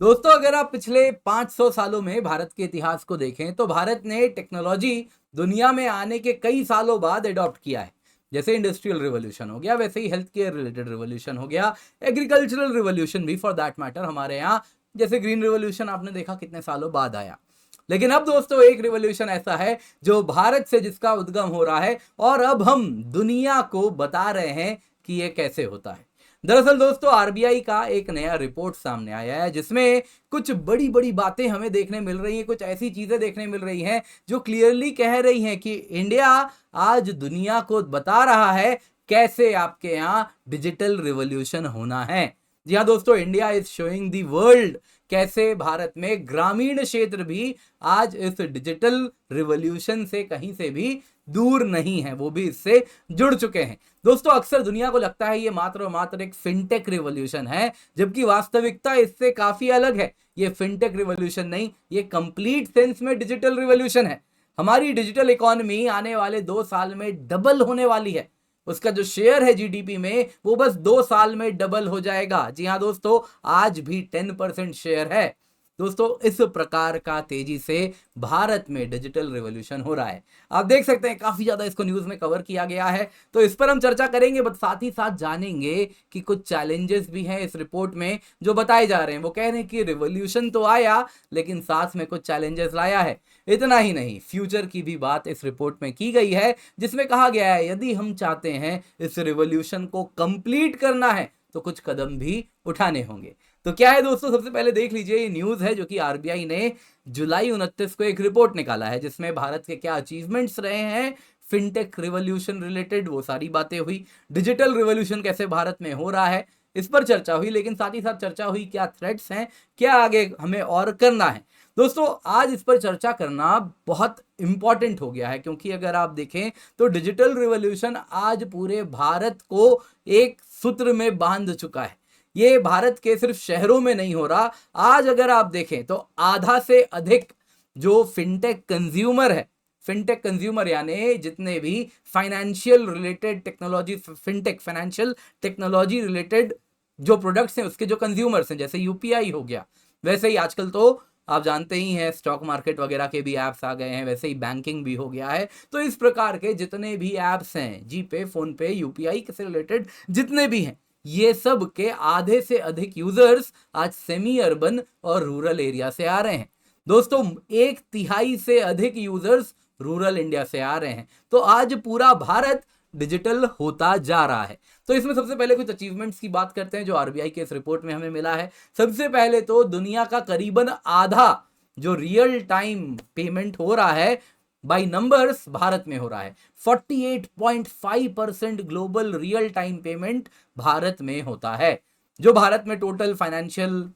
दोस्तों, अगर आप पिछले 500 सालों में भारत के इतिहास को देखें तो भारत ने टेक्नोलॉजी दुनिया में आने के कई सालों बाद अडॉप्ट किया है। जैसे इंडस्ट्रियल रिवॉल्यूशन हो गया, वैसे ही हेल्थ केयर रिलेटेड रिवॉल्यूशन हो गया, एग्रीकल्चरल रिवॉल्यूशन भी फॉर दैट मैटर हमारे यहाँ। जैसे ग्रीन रिवॉल्यूशन आपने देखा कितने सालों बाद आया। लेकिन अब दोस्तों एक रिवॉल्यूशन ऐसा है जो भारत से जिसका उद्गम हो रहा है और अब हम दुनिया को बता रहे हैं कि ये कैसे होता है। दरअसल दोस्तों आरबीआई का एक नया रिपोर्ट सामने आया है जिसमें कुछ बड़ी बड़ी बातें हमें देखने मिल रही हैं, कुछ ऐसी चीजें देखने मिल रही हैं जो क्लियरली कह रही हैं कि इंडिया आज दुनिया को बता रहा है कैसे आपके यहाँ डिजिटल रिवॉल्यूशन होना है। जी हाँ दोस्तों, India is showing the world कैसे भारत में ग्रामीण क्षेत्र भी आज इस डिजिटल रिवॉल्यूशन से कहीं से भी दूर नहीं है, वो भी इससे जुड़ चुके हैं। दोस्तों अक्सर दुनिया को लगता है ये मात्र और मात्र एक फिनटेक रिवॉल्यूशन है, जबकि वास्तविकता इससे काफी अलग है। ये फिनटेक रिवॉल्यूशन नहीं, ये कंप्लीट सेंस में डिजिटल रिवॉल्यूशन है। हमारी डिजिटल इकोनॉमी आने वाले 2 साल में डबल होने वाली है। उसका जो शेयर है जीडीपी में वो बस 2 साल में डबल हो जाएगा। जी हाँ दोस्तों, आज भी 10% शेयर है। दोस्तों इस प्रकार का तेजी से भारत में डिजिटल रिवॉल्यूशन हो रहा है। आप देख सकते हैं काफी ज्यादा इसको न्यूज में कवर किया गया है, तो इस पर हम चर्चा करेंगे, बट साथ ही साथ जानेंगे कि कुछ चैलेंजेस भी हैं इस रिपोर्ट में जो बताए जा रहे हैं। वो कह रहे हैं कि रिवॉल्यूशन तो आया लेकिन साथ में कुछ चैलेंजेस लाया है। इतना ही नहीं, फ्यूचर की भी बात इस रिपोर्ट में की गई है जिसमें कहा गया है यदि हम चाहते हैं इस रिवॉल्यूशन को कंप्लीट करना है तो कुछ कदम भी उठाने होंगे। तो क्या है दोस्तों, सबसे पहले देख लीजिए, ये न्यूज है जो कि आरबीआई ने जुलाई 29 को एक रिपोर्ट निकाला है जिसमें भारत के क्या अचीवमेंट्स रहे हैं फिनटेक रिवॉल्यूशन रिलेटेड, वो सारी बातें हुई। डिजिटल रिवॉल्यूशन कैसे भारत में हो रहा है इस पर चर्चा हुई, लेकिन साथ ही साथ चर्चा हुई क्या थ्रेट्स हैं, क्या आगे हमें और करना है। दोस्तों आज इस पर चर्चा करना बहुत इंपॉर्टेंट हो गया है क्योंकि अगर आप देखें तो डिजिटल रिवॉल्यूशन आज पूरे भारत को एक सूत्र में बांध चुका है। ये भारत के सिर्फ शहरों में नहीं हो रहा, आज अगर आप देखें तो आधा से अधिक जो फिनटेक कंज्यूमर है, फिनटेक कंज्यूमर यानी जितने भी financial related technology, fintech financial technology related जो प्रोडक्ट्स हैं उसके जो कंज्यूमर्स हैं, जैसे यूपीआई हो गया, वैसे ही आजकल तो आप जानते ही हैं स्टॉक मार्केट वगैरह के भी ऐप्स आ गए हैं, वैसे ही बैंकिंग भी हो गया है। तो इस प्रकार के जितने भी ऐप्स हैं, जीपे, फोन पे, यूपीआई से रिलेटेड जितने भी हैं, ये सब के आधे से अधिक यूजर्स आज सेमी अर्बन और रूरल एरिया से आ रहे हैं। दोस्तों 1/3 से अधिक यूजर्स रूरल इंडिया से आ रहे हैं। तो आज पूरा भारत डिजिटल होता जा रहा है। तो इसमें सबसे पहले कुछ अचीवमेंट्स की बात करते हैं जो आरबीआई के इस रिपोर्ट में हमें मिला है। सबसे पहले तो दुनिया का करीबन आधा जो रियल टाइम पेमेंट हो रहा है बाई नंबर्स भारत में हो रहा है। 48.5% global real time payment Bharat में होता है। जो भारत में टोटल फाइनेंशियल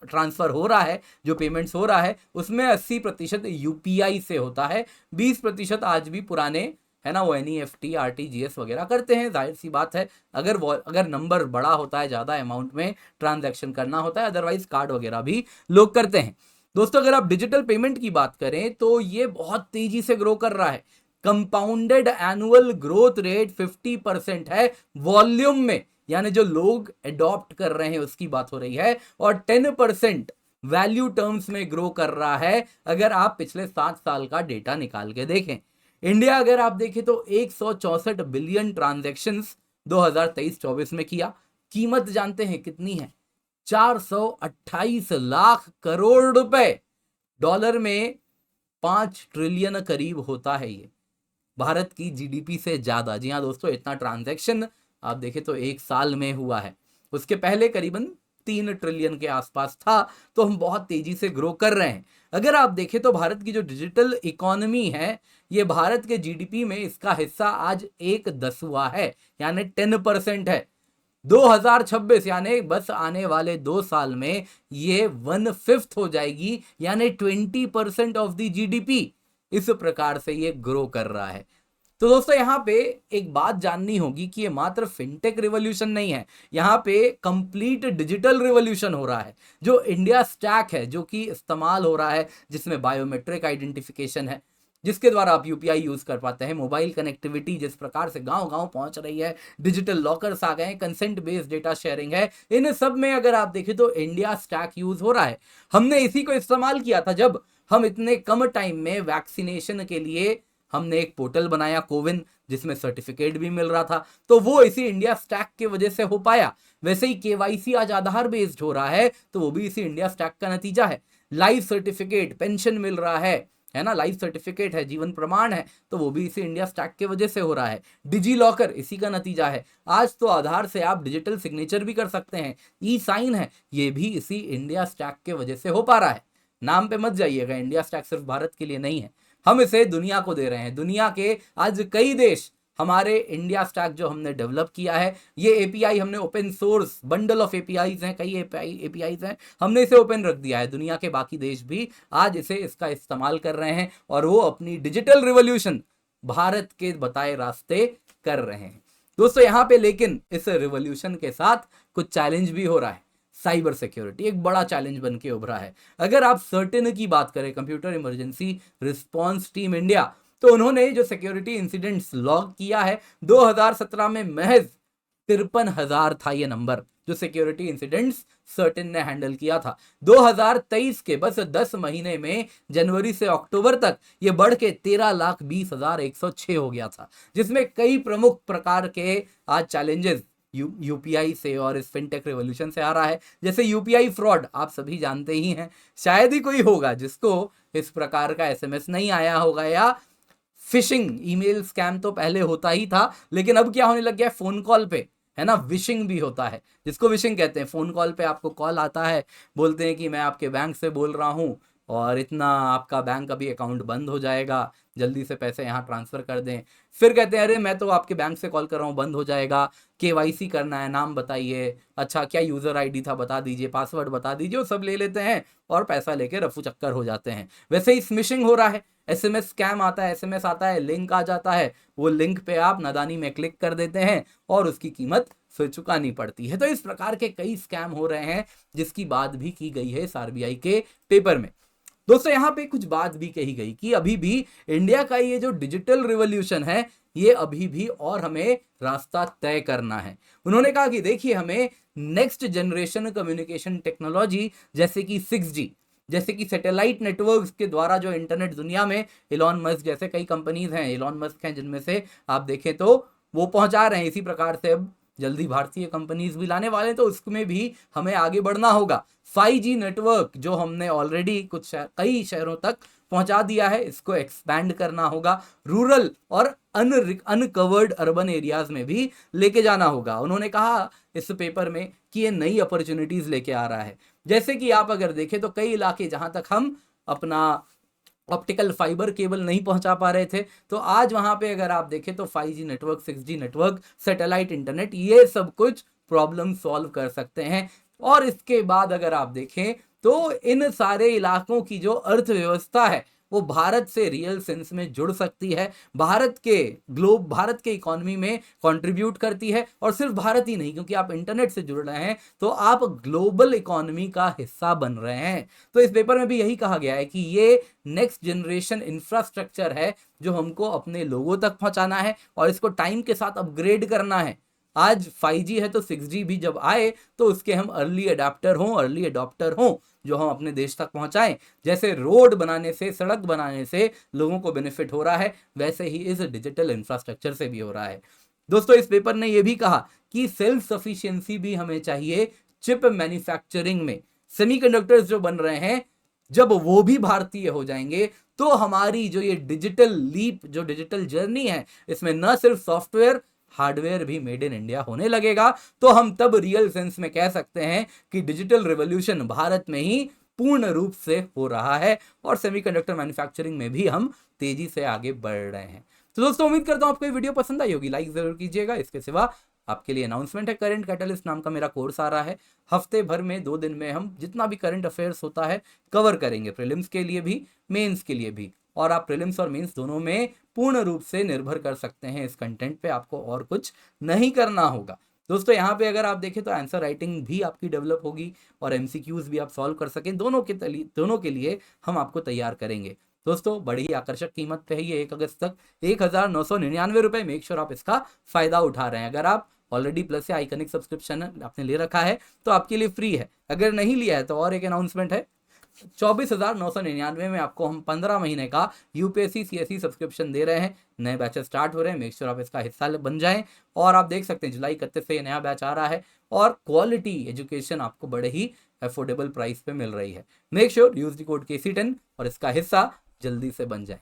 ट्रांसफर हो रहा है, जो पेमेंट्स हो रहा है, उसमें 80% यूपीआई से होता है। 20% आज भी पुराने है ना, वो एनईएफटी, आरटीजीएस वगैरह करते हैं। जाहिर सी बात है, अगर नंबर बड़ा होता है, ज्यादा अमाउंट में ट्रांजैक्शन करना होता है, अदरवाइज कार्ड वगैरह भी लोग करते हैं। दोस्तों अगर आप डिजिटल पेमेंट की बात करें तो ये बहुत तेजी से ग्रो कर रहा है। कंपाउंडेड एनुअल ग्रोथ रेट 50% है वॉल्यूम में, यानी जो लोग अडॉप्ट कर रहे हैं उसकी बात हो रही है, और 10% वैल्यू टर्म्स में ग्रो कर रहा है अगर आप पिछले 7 साल का डेटा निकाल के देखें। इंडिया अगर आप देखें तो 164 बिलियन ट्रांजैक्शंस 2023-24 में किया। कीमत जानते हैं कितनी है? 428 लाख करोड़ रुपए। डॉलर में 5 ट्रिलियन करीब होता है ये, भारत की जीडीपी से ज्यादा। जी हाँ दोस्तों, इतना ट्रांजैक्शन आप देखें तो 1 साल में हुआ है। उसके पहले करीबन 3 ट्रिलियन के आसपास था। तो हम बहुत तेजी से ग्रो कर रहे हैं। अगर आप देखें तो भारत की जो डिजिटल इकोनॉमी है, ये भारत के जीडीपी में इसका हिस्सा आज 1/10 है, यानी 10% है। 2026 यानी बस आने वाले 2 साल में ये 1/5 हो जाएगी, यानी 20% ऑफ द जीडीपी। इस प्रकार से ये ग्रो कर रहा है। तो दोस्तों यहां पे एक बात जाननी होगी कि ये मात्र फिनटेक रिवॉल्यूशन नहीं है, यहां पे कंप्लीट डिजिटल रिवॉल्यूशन हो रहा है। जो इंडिया स्टैक है जो कि इस्तेमाल हो रहा है, जिसमें बायोमेट्रिक आइडेंटिफिकेशन है, जिसके द्वारा आप यूपीआई यूज कर पाते हैं। मोबाइल कनेक्टिविटी जिस प्रकार से गांव गांव पहुंच रही है, डिजिटल लॉकर्स आ गए हैं, कंसेंट बेस्ड डेटा शेयरिंग है, इन सब में अगर आप देखें तो इंडिया स्टैक यूज हो रहा है। हमने इसी को इस्तेमाल किया था जब हम इतने कम टाइम में वैक्सीनेशन के लिए हमने एक पोर्टल बनाया कोविन, जिसमें सर्टिफिकेट भी मिल रहा था, तो वो इसी इंडिया स्टैक की वजह से हो पाया। वैसे ही केवाईसी आज आधार बेस्ड हो रहा है, तो वो भी इसी इंडिया स्टैक का नतीजा है। लाइफ सर्टिफिकेट, पेंशन मिल रहा है ना, लाइफ सर्टिफिकेट है, जीवन प्रमाण है, तो वो भी इसी इंडिया स्टैक के वजह से हो रहा है। डिजी लॉकर इसी का नतीजा है। आज तो आधार से आप डिजिटल सिग्नेचर भी कर सकते हैं, ई साइन है, ये भी इसी इंडिया स्टैक के वजह से हो पा रहा है। नाम पे मत जाइएगा, इंडिया स्टैक सिर्फ भारत के लिए नहीं है, हम इसे दुनिया को दे रहे हैं। दुनिया के आज कई देश हमारे इंडिया स्टैक जो हमने डेवलप किया है, ये एपीआई हमने open source, bundle of APIs हैं, कई एपीआईज हैं, हमने इसे ओपन रख दिया है। दुनिया के बाकी देश भी आज इसे इसका इस्तेमाल कर रहे हैं और वो अपनी डिजिटल रिवॉल्यूशन भारत के बताए रास्ते कर रहे हैं। दोस्तों यहाँ पे लेकिन इस रिवॉल्यूशन के साथ कुछ चैलेंज भी हो रहा है। साइबर सिक्योरिटी एक बड़ा चैलेंज बन के उभरा है। अगर आप सर्टेन की बात करें, computer emergency response team India, तो उन्होंने जो सिक्योरिटी इंसिडेंट्स लॉग किया है 2017 में महज 53,000 था ये नंबर, जो सिक्योरिटी इंसिडेंट्स सर्टेन ने हैंडल किया था। 2023 के बस 10 महीने में जनवरी से अक्टूबर तक ये बढ़ के 13,20,106 हो गया था, जिसमें कई प्रमुख प्रकार के आज चैलेंजेस यूपीआई से और इस फिनटेक रिवॉल्यूशन से आ रहा है। जैसे यूपीआई फ्रॉड आप सभी जानते ही हैं, शायद ही कोई होगा जिसको इस प्रकार का एसएमएस नहीं आया होगा, या फिशिंग ईमेल स्कैम तो पहले होता ही था, लेकिन अब क्या होने लग गया है, फोन कॉल पे, है ना, विशिंग भी होता है, जिसको विशिंग कहते हैं। फोन कॉल पे आपको कॉल आता है, बोलते हैं कि मैं आपके बैंक से बोल रहा हूं और इतना आपका बैंक अभी अकाउंट बंद हो जाएगा, जल्दी से पैसे यहाँ ट्रांसफर कर दें। फिर कहते हैं अरे मैं तो आपके बैंक से कॉल कर रहा हूँ, बंद हो जाएगा, केवाईसी करना है, नाम बताइए, अच्छा क्या यूजर आईडी था बता दीजिए, पासवर्ड बता दीजिए, वो सब ले लेते हैं और पैसा लेके रफू चक्कर हो जाते हैं। वैसे ही स्मिशिंग हो रहा है, एसएमएस स्कैम आता है, एसएमएस आता है, लिंक आ जाता है, वो लिंक पे आप नादानी में क्लिक कर देते हैं और उसकी कीमत फिर चुकानी पड़ती है। तो इस प्रकार के कई स्कैम हो रहे हैं, जिसकी बात भी की गई है इस आरबीआई के पेपर में। दोस्तों यहाँ पे कुछ बात भी कही गई कि अभी भी इंडिया का ये जो डिजिटल रिवॉल्यूशन है, ये अभी भी और हमें रास्ता तय करना है। उन्होंने कहा कि देखिए हमें नेक्स्ट जनरेशन कम्युनिकेशन टेक्नोलॉजी जैसे कि 6G, जैसे कि सैटेलाइट नेटवर्क्स के द्वारा जो इंटरनेट दुनिया में इलॉन मस्क जैसे कई कंपनीज हैं, इलॉन मस्क हैं जिनमें से आप देखें तो वो पहुंचा रहे हैं, इसी प्रकार से अब जल्दी भारतीय कंपनीज भी लाने वाले हैं, तो उसमें भी हमें आगे बढ़ना होगा। 5G नेटवर्क जो हमने ऑलरेडी कई शहरों तक पहुंचा दिया है, इसको एक्सपैंड करना होगा, रूरल और अनकवर्ड अर्बन एरियाज में भी लेके जाना होगा। उन्होंने कहा इस पेपर में कि ये नई अपॉर्चुनिटीज लेके आ रहा है। जैसे कि आप अगर देखें तो कई इलाके जहां तक हम अपना ऑप्टिकल फाइबर केबल नहीं पहुंचा पा रहे थे, तो आज वहां पे अगर आप देखें तो 5G network, 6G network, satellite internet, ये सब कुछ प्रॉब्लम सॉल्व कर सकते हैं। और इसके बाद अगर आप देखें तो इन सारे इलाकों की जो अर्थव्यवस्था है वो भारत से रियल सेंस में जुड़ सकती है, भारत के इकोनॉमी में कंट्रीब्यूट करती है। और सिर्फ भारत ही नहीं, क्योंकि आप इंटरनेट से जुड़ रहे हैं तो आप ग्लोबल इकोनॉमी का हिस्सा बन रहे हैं। तो इस पेपर में भी यही कहा गया है कि ये नेक्स्ट जनरेशन इंफ्रास्ट्रक्चर है जो हमको अपने लोगों तक पहुंचाना है और इसको टाइम के साथ अपग्रेड करना है। आज 5G है तो 6G भी जब आए तो उसके हम अर्ली अडॉप्टर हों, जो हम अपने देश तक पहुंचाएं। जैसे रोड बनाने से, सड़क बनाने से लोगों को बेनिफिट हो रहा है, वैसे ही इस डिजिटल इंफ्रास्ट्रक्चर से भी हो रहा है। दोस्तों इस पेपर ने यह भी कहा कि सेल्फ सफिशिएंसी भी हमें चाहिए चिप मैन्युफैक्चरिंग में। सेमीकंडक्टर्स जो बन रहे हैं, जब वो भी भारतीय हो जाएंगे तो हमारी जो ये डिजिटल लीप, जो डिजिटल जर्नी है, इसमें न सिर्फ सॉफ्टवेयर, हार्डवेयर भी मेड इन इंडिया होने लगेगा। तो हम तब रियल सेंस में कह सकते हैं कि डिजिटल रिवॉल्यूशन भारत में ही पूर्ण रूप से हो रहा है और सेमीकंडक्टर मैन्युफैक्चरिंग में भी हम तेजी से आगे बढ़ रहे हैं। तो दोस्तों उम्मीद करता हूं आपको ये वीडियो पसंद आई होगी, लाइक जरूर कीजिएगा। इसके सिवा आपके लिए अनाउंसमेंट है, करंट कैटलिस्ट नाम का मेरा कोर्स आ रहा है। हफ्ते भर में 2 दिन में हम जितना भी करंट अफेयर्स होता है कवर करेंगे, प्रीलिम्स के लिए भी, मेंस के लिए भी। और आप प्रीलिम्स और मेंस दोनों में पूर्ण रूप से निर्भर कर सकते हैं इस कंटेंट पे, आपको और कुछ नहीं करना होगा। दोस्तों यहाँ पे अगर आप देखें तो आंसर राइटिंग भी आपकी डेवलप होगी और एमसीक्यूज भी आप सॉल्व कर सकें, दोनों के लिए हम आपको तैयार करेंगे। दोस्तों बड़ी ही आकर्षक कीमत पे है ये 1 अगस्त तक 1999 रुपए। मेक श्योर आप इसका फायदा उठा रहे हैं। अगर आप ऑलरेडी प्लस या आइकनिक सब्सक्रिप्शन आपने ले रखा है तो आपके लिए फ्री है। अगर नहीं लिया है तो और एक अनाउंसमेंट है, 24,999 में आपको हम 15 महीने का यूपीएससी सीएससी सब्सक्रिप्शन दे रहे हैं। नए बैचेस स्टार्ट हो रहे हैं, मेक श्योर आप इसका हिस्सा बन जाएं। और आप देख सकते हैं जुलाई 31 से ये नया बैच आ रहा है और क्वालिटी एजुकेशन आपको बड़े ही अफोर्डेबल प्राइस पे मिल रही है। Make sure use the code KC10 और इसका हिस्सा जल्दी से बन जाए।